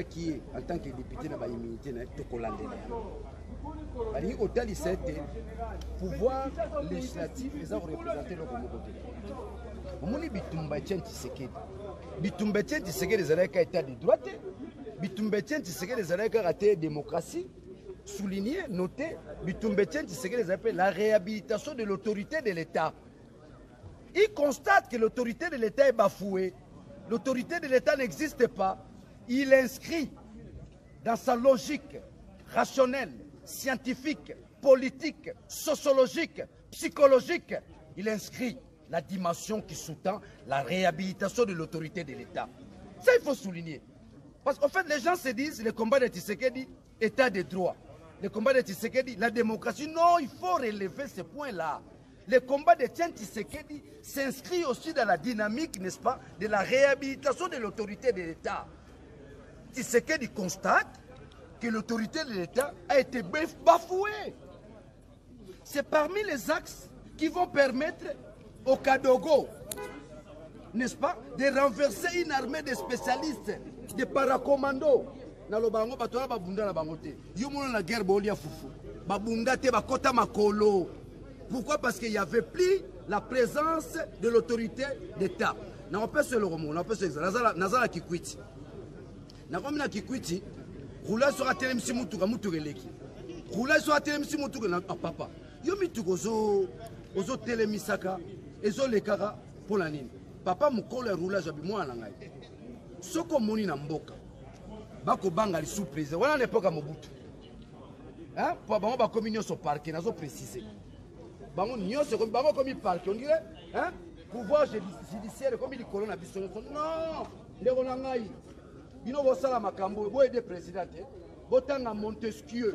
qui en tant que député na ba immunité na to kolande bali otali c'était pouvoir législatif les a représenter le côté omoni bitumba tienti sekedi les alaka état de droit bitumba tienti sekedi les alaka raté démocratie souligné noté bitumba tienti sekedi les appelle la réhabilitation de l'autorité de l'État. Il constate que l'autorité de l'État est bafouée, l'autorité de l'État n'existe pas. Il inscrit dans sa logique rationnelle, scientifique, politique, sociologique, psychologique, il inscrit la dimension qui sous-tend la réhabilitation de l'autorité de l'État. Ça, il faut souligner. Parce qu'en fait, les gens se disent, le combat de Tshisekedi, État de droit. Le combat de Tshisekedi, la démocratie. Non, il faut relever ce point-là. Le combat de Tshisekedi s'inscrit aussi dans la dynamique, n'est-ce pas, de la réhabilitation de l'autorité de l'État. Tshisekedi constate que l'autorité de l'État a été bafouée. C'est parmi les axes qui vont permettre au Kadogo, n'est-ce pas, de renverser une armée de spécialistes, de paracommandos. Na lobango batola babunda na bangote. Yo mona na guerre bolia fufu. Babunda te bakota makolo. Pourquoi? Parce qu'il n'y avait plus la présence de l'autorité d'État. On peut se le remonter, on peut se le Nazala Kikwiti. Nakomina Kikwiti, roula sur la télé msi mutuka mutugeleki. Roula sur la télé msi mutuka papa. Yo mituko ozo télé misaka, ezo lekara pour la nini. Papa mukole roulage abi mwana ngai. Soko moni na mboka. Bako banga li sous président. Voilà l'époque à Mobutu. Hein? Pour bango ba communion sur parquet, nazo préciser. Bango nyonso comme bango comme parquet, on dirait hein? Pouvoir judiciaire comme il colonne à Bissonne. Non, ndeko na ngai. Bino bosala makambo bo aider président te. Botanga Montesquieu.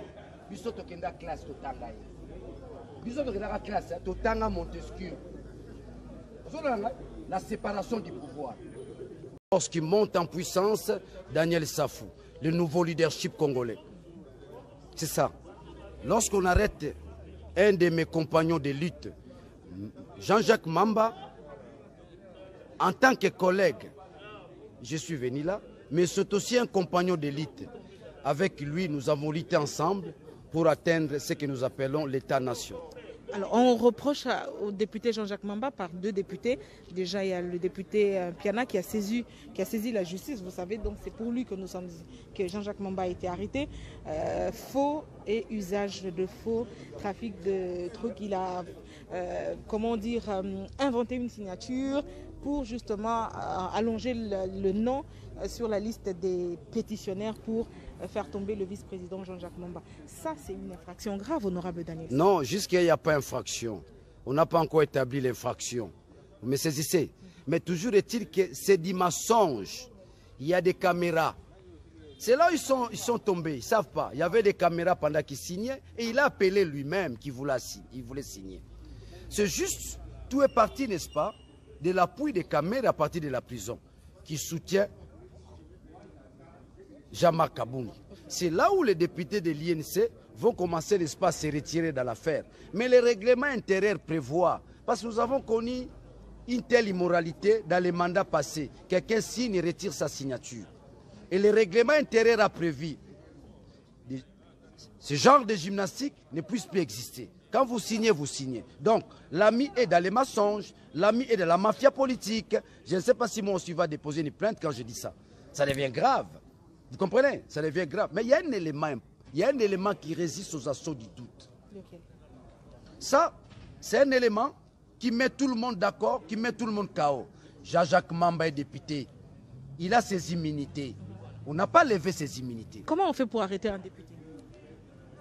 Biso to kenda classe to tanga. Biso to kenda classe to tanga Montesquieu. La séparation du pouvoir. Lorsqu'il monte en puissance, Daniel Safou, le nouveau leadership congolais. C'est ça. Lorsqu'on arrête un de mes compagnons de lutte, Jean-Jacques Mamba, en tant que collègue, je suis venu là, mais c'est aussi un compagnon de lutte. Avec lui, nous avons lutté ensemble pour atteindre ce que nous appelons l'État-nation. Alors, on reproche au député Jean-Jacques Mamba par deux députés. Déjà, il y a le député Piana qui a saisi la justice. Vous savez, donc c'est pour lui que que Jean-Jacques Mamba a été arrêté. Faux et usage de faux, trafic de trucs. Il a, inventé une signature pour justement allonger le nom sur la liste des pétitionnaires pour faire tomber le vice-président Jean-Jacques Mamba. Ça, c'est une infraction grave, honorable Daniel. Non, jusqu'à il n'y a pas infraction. On n'a pas encore établi l'infraction. Vous me saisissez? Mais toujours est-il que c'est des mensonges. Il y a des caméras. C'est là où ils sont tombés. Ils ne savent pas. Il y avait des caméras pendant qu'ils signaient et il a appelé lui-même qu'il voulait signer. C'est juste, tout est parti, n'est-ce pas, de l'appui des caméras à partir de la prison qui soutient Jean-Marc Kaboum. C'est là où les députés de l'INC vont commencer, n'est-ce pas, à se retirer dans l'affaire. Mais le règlement intérieur prévoit, parce que nous avons connu une telle immoralité dans les mandats passés. Quelqu'un signe et retire sa signature. Et le règlement intérieur a prévu ce genre de gymnastique ne puisse plus exister. Quand vous signez, vous signez. Donc, l'ami est dans les mensonges, l'ami est dans la mafia politique. Je ne sais pas si moi aussi va déposer une plainte quand je dis ça. Ça devient grave. Vous comprenez? Ça devient grave. Mais il y a un élément qui résiste aux assauts du doute. Okay. Ça, c'est un élément qui met tout le monde d'accord, qui met tout le monde KO. Jean-Jacques Mamba est député. Il a ses immunités. On n'a pas levé ses immunités. Comment on fait pour arrêter un député?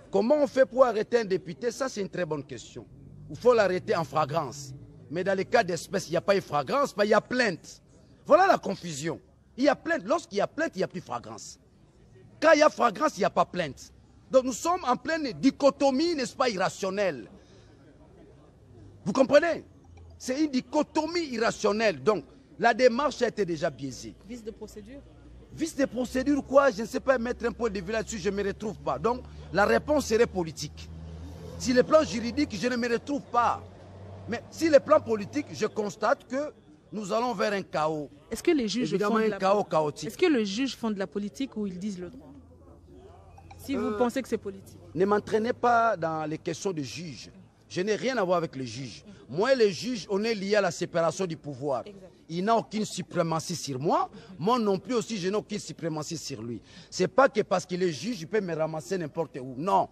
Comment on fait pour arrêter un député? Ça, c'est une très bonne question. Il faut l'arrêter en flagrance. Mais dans les cas d'espèce, il n'y a pas de flagrance, mais il y a plainte. Voilà la confusion. Il y a plainte. Lorsqu'il y a plainte, il n'y a plus flagrance. Quand il y a flagrance, il n'y a pas plainte. Donc nous sommes en pleine dichotomie, n'est-ce pas, irrationnelle. Vous comprenez? C'est une dichotomie irrationnelle. Donc, La démarche a été déjà biaisée. Vice de procédure? Vice de procédure quoi? Je ne sais pas mettre un point de vue là-dessus, je ne me retrouve pas. Donc la réponse serait politique. Si le plan juridique, je ne me retrouve pas. Mais si le plan politique, je constate que nous allons vers un chaos. Est-ce que les juges Évidemment, un chaos chaotique. Est-ce que les juges font de la politique ou ils disent le droit? Si vous pensez que c'est politique. Ne m'entraînez pas dans les questions de juges. Je n'ai rien à voir avec les juges. Moi et les juges, on est liés à la séparation du pouvoir. Exact. Il n'a aucune suprématie sur moi. Moi non plus aussi, je n'ai aucune suprématie sur lui. Ce n'est pas que parce qu'il est juge, il peut me ramasser n'importe où. Non.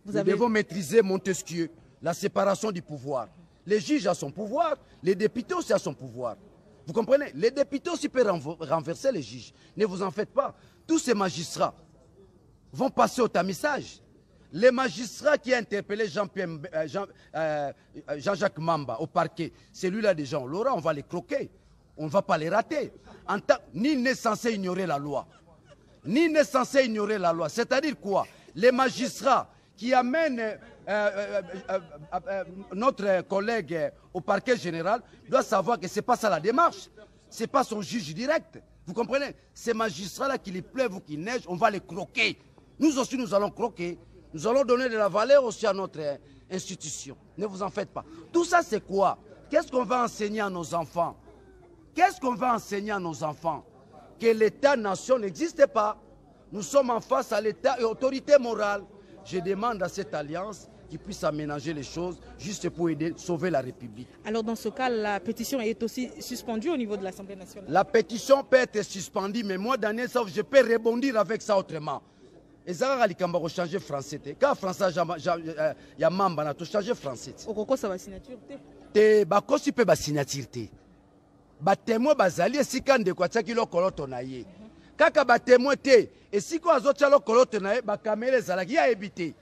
Nous devons maîtriser Montesquieu, la séparation du pouvoir. Les juges ont son pouvoir, les députés aussi ont son pouvoir. Vous comprenez? Les députés aussi peuvent renverser les juges. Ne vous en faites pas. Tous ces magistrats vont passer au tamissage. Les magistrats qui ont interpellé Jean-Jacques Mamba au parquet, celui-là déjà, on l'aura, on va les croquer. On ne va pas les rater. Nul n'est censé ignorer la loi. Nul n'est censé ignorer la loi. C'est-à-dire quoi? Les magistrats qui amènent notre collègue au parquet général doivent savoir que ce n'est pas ça la démarche. Ce n'est pas son juge direct. Vous comprenez? Ces magistrats-là, qu'il pleuve ou qu'il neige, on va les croquer. Nous aussi, nous allons croquer. Nous allons donner de la valeur aussi à notre institution. Ne vous en faites pas. Tout ça, c'est quoi? Qu'est-ce qu'on va enseigner à nos enfants? Qu'est-ce qu'on va enseigner à nos enfants? Que l'État-nation n'existe pas. Nous sommes en face à l'État et autorité morale. Je demande à cette alliance qu'ils puissent aménager les choses juste pour aider, sauver la République. Alors dans ce cas, la pétition est aussi suspendue au niveau de l'Assemblée nationale? La pétition peut être suspendue, mais moi, Daniel, je peux rebondir avec ça autrement. Et ça va changer français. Quand français il y a mamba na to changer français. Okoko ça va signature te ba kosi pe ba signature. Ba témoin bazali esika ndeko ataki lokoloto na ye. Kaka ba témoin te esiko azotia lokoloto na ye ba kamera ezalaki ya ebité.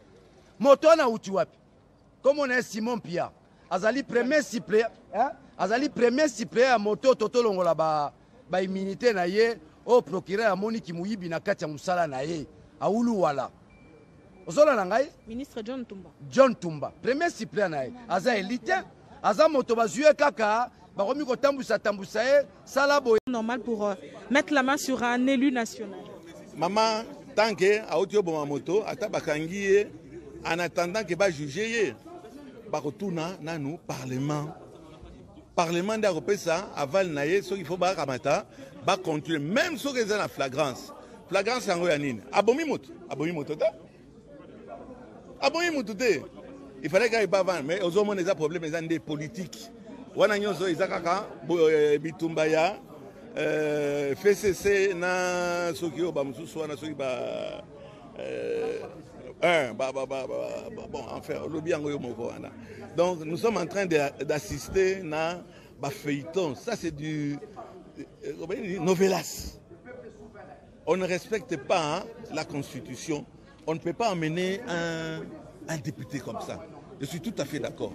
Moto na uti wapi? Comme on est Simon Pia. Azali premier suppléant, hein? Azali premier suppléant à moto toto longola ba immunité na ye au procureur amoni ki muyibi na kati ya musala na ye. Aoulou wala. Ozola nangai? Ministre John Tumba. John Tumba. Premier suppléant nae. Aza élite. Aza moto bazue kaka. Baromi ko tambusa salabo. Normal pour mettre la main sur un élu national. Maman, tant que aotio boma moto, ata bakangi en attendant que ba juger ba retourna na nous parlement. Parlement d'Europe ça aval nae so il faut ba kamata ba continuer même so que la flagrance. Flagrance yango ya nini? Abomi moto te? Abomi moto te. Il fallait qu'il y ait pas avant, mais aux hommes on a des problèmes des politiques. Wana nyonso izakaka bitumba ya FCC na soki ba mususu wana soki ba bon enfin lobby yango yo moko wana. Donc nous sommes en train d'assister na ba feuilleton. Ça c'est du novelas. On ne respecte pas la Constitution. On ne peut pas emmener un député comme ça. Je suis tout à fait d'accord.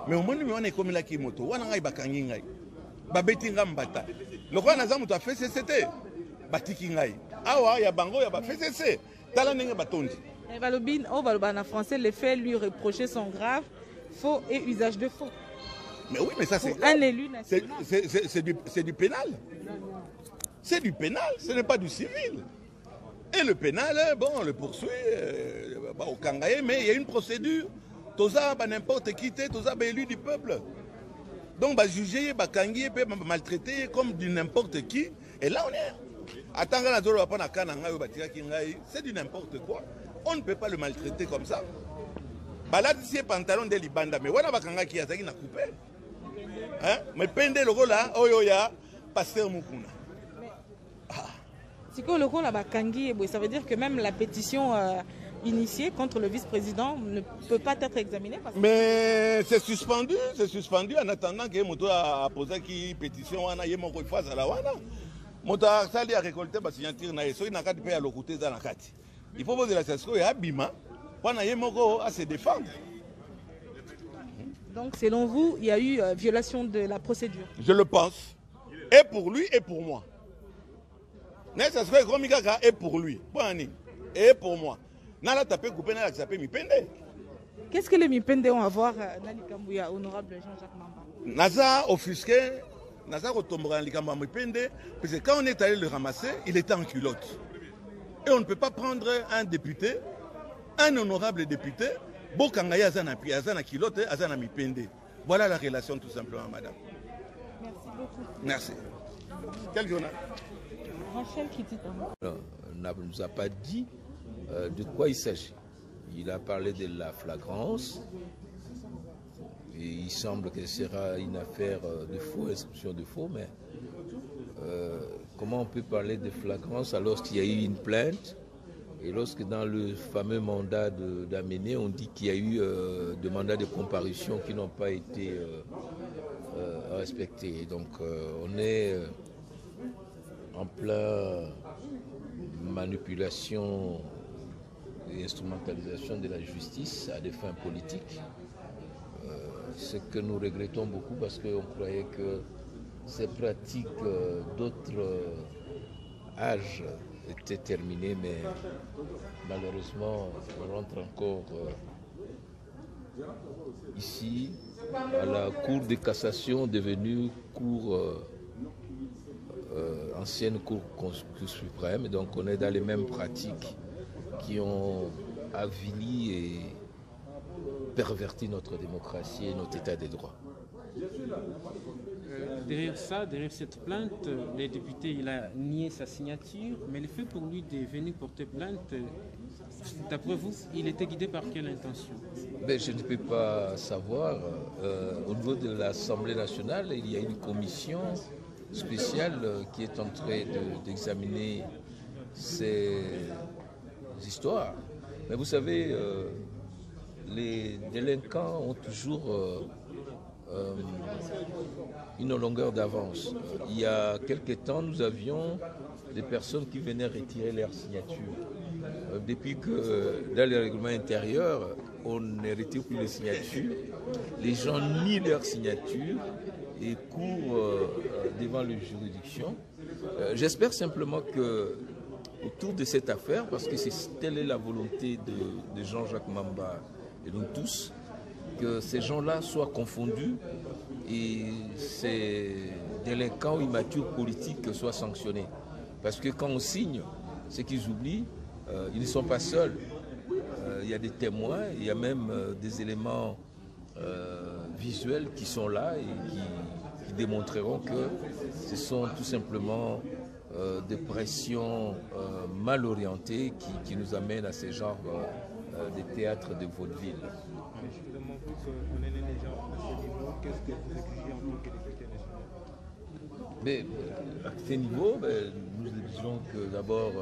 Mais au moment où on est comme la Kimoto, on a bakangi ngai. Babetinga mbata. Le roi Nazamu a fait CCT. Batiki ngai. Awa ya bango ya ba FCC. Tala ndenge batondi. Balobin, au Balobana français, les faits lui reprochés sont graves, faux et usage de faux. Mais oui, mais ça c'est un élu national. C'est du pénal. C'est du pénal, ce n'est pas du civil. Et le pénal, bon, on le poursuit au Kangaye, mais il y a une procédure. Toza, n'importe qui, Toza, élu du peuple. Donc, bah, juger, bah, Kangaye, maltraiter comme du n'importe qui. Et là, on est. C'est du n'importe quoi. On ne peut pas le maltraiter comme ça. Bah, là, c'est pantalon de Libanda, mais voilà, bah, Kangaye qui a coupé. Hein? Mais pende le rôle là, Oyoya, pasteur Mukuna. Ça veut dire que même la pétition initiée contre le vice-président ne peut pas être examinée. Mais c'est suspendu en attendant que Moto a posé une pétition. Moto a récolté la signature. Il faut poser la question et Abima pour se défendre. Donc selon vous, il y a eu violation de la procédure? Je le pense. Et pour lui et pour moi. Et pour lui, et pour moi. Qu'est-ce que les Mipende ont à voir, Nali Kambouya, honorable Jean-Jacques Mamba? Naza offusqué Naza Rotombra Likamba Mipende, parce que quand on est allé le ramasser, il était en culotte. Et on ne peut pas prendre un député, un honorable député, Bokangaya Azana Kilote, Azana Mipende. Voilà la relation tout simplement, madame. Merci beaucoup. Merci. Quel journal? Rachel qui dit ne nous a pas dit de quoi il s'agit. Il a parlé de la flagrance. Et il semble que ce sera une affaire de faux, inscription de faux, mais comment on peut parler de flagrance alors qu'il y a eu une plainte et lorsque dans le fameux mandat d'amener, on dit qu'il y a eu des mandats de comparution qui n'ont pas été respectés. Donc on est en plein manipulation et instrumentalisation de la justice à des fins politiques. Ce que nous regrettons beaucoup parce qu'on croyait que ces pratiques d'autres âges étaient terminées, mais malheureusement on rentre encore ici à la Cour de cassation devenue ancienne Cour suprême, donc on est dans les mêmes pratiques qui ont avili et perverti notre démocratie et notre état de droit. Derrière ça, derrière cette plainte, le député il a nié sa signature, mais le fait pour lui de venir porter plainte, d'après vous, il était guidé par quelle intention? Mais je ne peux pas savoir. Au niveau de l'Assemblée nationale, il y a une commission spéciale qui est en train d'examiner ces histoires. Mais vous savez, les délinquants ont toujours une longueur d'avance. Il y a quelque temps, nous avions des personnes qui venaient retirer leur signature. Depuis que dans les règlements intérieurs, on ne retire plus les signatures, les gens nient leur signature et courent devant les juridictions. J'espère simplement que autour de cette affaire, parce que telle est la volonté de Jean-Jacques Mamba et nous tous, que ces gens-là soient confondus et ces délinquants immatures politiques soient sanctionnés. Parce que quand on signe, ce qu'ils oublient, ils ne sont pas seuls. Il y a des témoins, il y a même des éléments visuels qui sont là et qui démontreront que ce sont tout simplement des pressions mal orientées qui nous amènent à ce genre de théâtre de vaudeville. Justement, vous connaissez les gens à ce niveau, qu'est-ce que vous exigez en tant que député national? Mais à ce niveau, nous exigeons que d'abord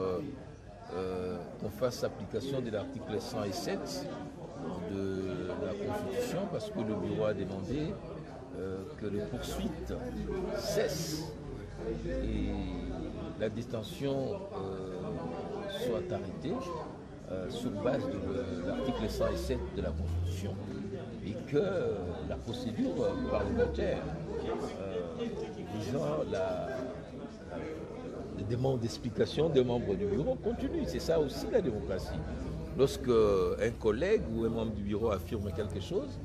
qu'on fasse application de l'article 107 de la Constitution, parce que le bureau a demandé que les poursuites cessent et la détention soit arrêtée sur base de l'article 107 de la Constitution et que la procédure parlementaire visant la demande d'explication des membres du bureau continue. C'est ça aussi la démocratie. Lorsque un collègue ou un membre du bureau affirme quelque chose,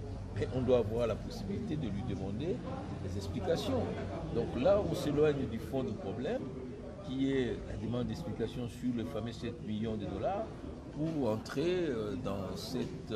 on doit avoir la possibilité de lui demander des explications. Donc là, on s'éloigne du fond du problème, qui est la demande d'explication sur les fameux 7 millions de dollars pour entrer dans cette